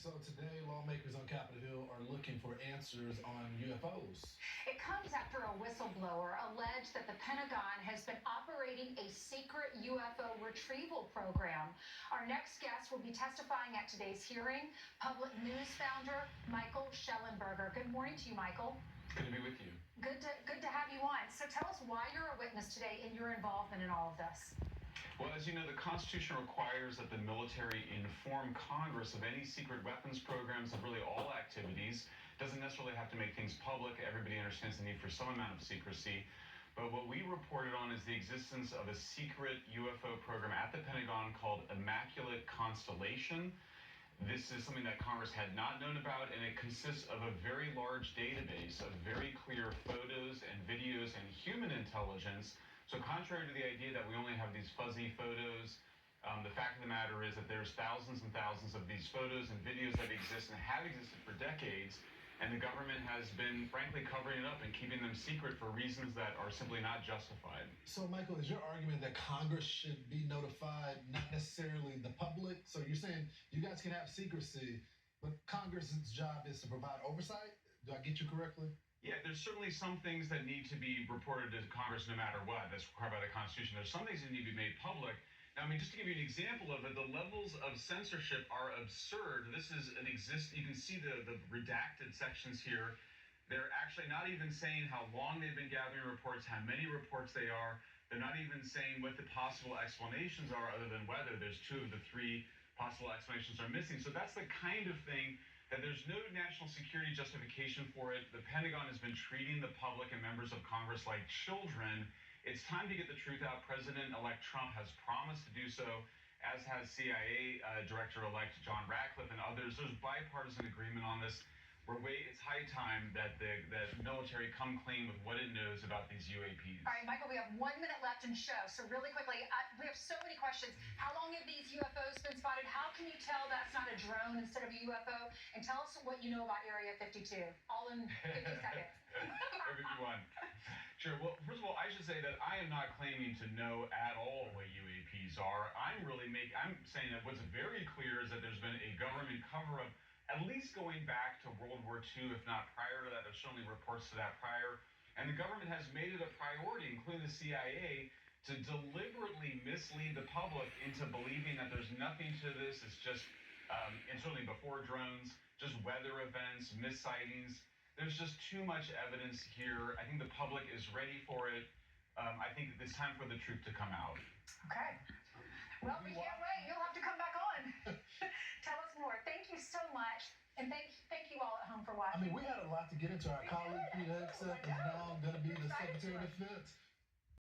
So today, lawmakers on Capitol Hill are looking for answers on UFOs. It comes after a whistleblower alleged that the Pentagon has been operating a secret UFO retrieval program. Our next guest will be testifying at today's hearing, public news founder Michael Schellenberger. Good morning to you, Michael. Good to be with you. Good to have you on. So tell us why you're a witness today and your involvement in all of this. Well, as you know, the Constitution requires that the military inform Congress of any secret weapons programs, of really all activities. Doesn't necessarily have to make things public. Everybody understands the need for some amount of secrecy. But what we reported on is the existence of a secret UFO program at the Pentagon called Immaculate Constellation. This is something that Congress had not known about, and it consists of a very large database of very clear photos and videos and human intelligence. So contrary to the idea that we only have these fuzzy photos, the fact of the matter is that there's thousands and thousands of these photos and videos that exist and have existed for decades, and the government has been, frankly, covering it up and keeping them secret for reasons that are simply not justified. So, Michael, is your argument that Congress should be notified, not necessarily the public? So you're saying you guys can have secrecy, but Congress's job is to provide oversight? Do I get you correctly? Yeah, there's certainly some things that need to be reported to Congress no matter what. That's required by the Constitution. There's some things that need to be made public. Now, I mean, just to give you an example of it, the levels of censorship are absurd. This is you can see the redacted sections here. They're actually not even saying how long they've been gathering reports, how many reports they are. They're not even saying what the possible explanations are, other than whether there's two of the three possible explanations are missing. So that's the kind of thing that there's no national security justification for it. The Pentagon has been treating the public and members of Congress like children. It's time to get the truth out. President-elect Trump has promised to do so, as has CIA Director-elect John Ratcliffe and others. There's bipartisan agreement on this. It's high time that the military come clean with what it knows about these UAPs. All right, Michael, we have 1 minute left in show. So really quickly, we have so many questions. How long have these UFOs been spotted? How can you tell that's not a drone instead of a UFO? And tell us what you know about Area 52. All in 50 seconds. Or 51. Sure. Well, first of all, I should say that I am not claiming to know at all what UAPs are. I'm saying that what's very clear is that there's been a government cover-up, at least going back to World War II, if not prior to that. There's certainly reports to that prior. And the government has made it a priority, including the CIA, to deliberately mislead the public into believing that there's nothing to this. It's just, and certainly before drones, just weather events, missightings. There's just too much evidence here. I think the public is ready for it. I think it's time for the truth to come out. Okay. Well, we can't wait. You'll have to come back on. Tell us more. Thank you so much. And thank you all at home for watching. I mean, we had a lot to get into. Our colleague, Pete Hegseth, is now going to be the Secretary of Defense.